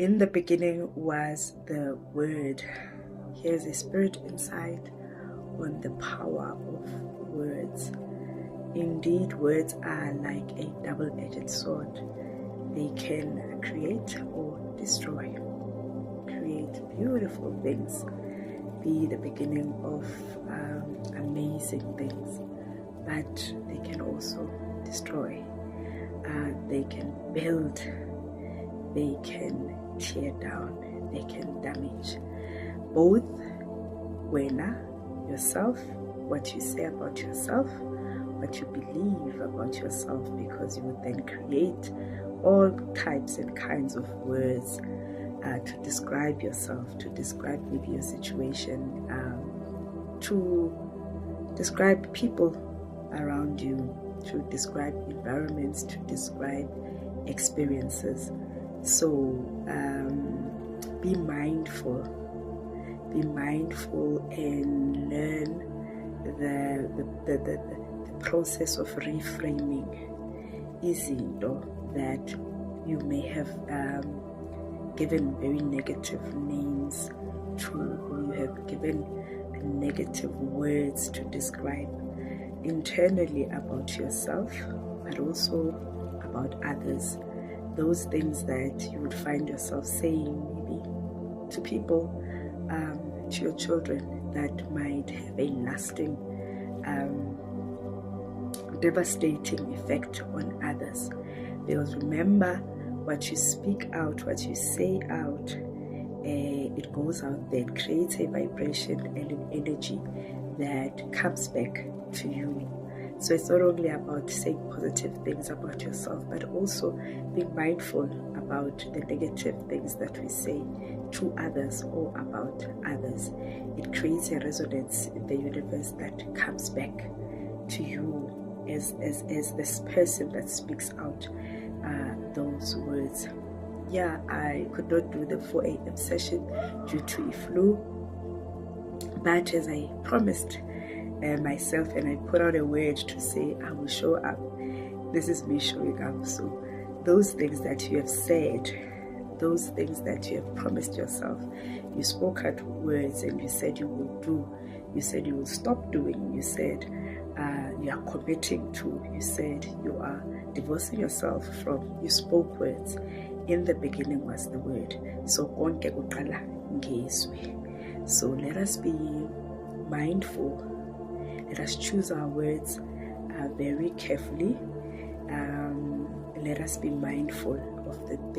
In the beginning was the Word. Here's a spirit insight on the power of words. Indeed, words are like a double-edged sword. They can create or destroy. Create beautiful things, be the beginning of amazing things, but they can also destroy. They can build, they can tear down, they can damage. Both yourself, what you say about yourself, what you believe about yourself, because you would then create all types and kinds of words to describe yourself, to describe maybe your situation, to describe people around you, to describe environments, to describe experiences. So be mindful and learn the process of reframing izinto that you may have given very negative names to, or you have given negative words to describe internally about yourself, but also about others. Those things that you would find yourself saying maybe to people, to your children, that might have a lasting, devastating effect on others. Because remember, what you speak out, what you say out, it goes out there, it creates a vibration and an energy that comes back to you. So it's not only about saying positive things about yourself, but also being mindful about the negative things that we say to others or about others. It creates a resonance in the universe that comes back to you as this person that speaks out those words. Yeah, I could not do the 4 a.m. session due to a flu, but as I promised myself, and I put out a word to say I will show up. This is me showing up. So those things that you have said, those things that you have promised yourself, you spoke out words and you said you will do, you said you will stop doing, you said you are committing to, you said you are divorcing yourself from, you spoke words. In the beginning was the Word. So konke kuqala ngezwi. So let us be mindful. Let us choose our words very carefully. Let us be mindful of the things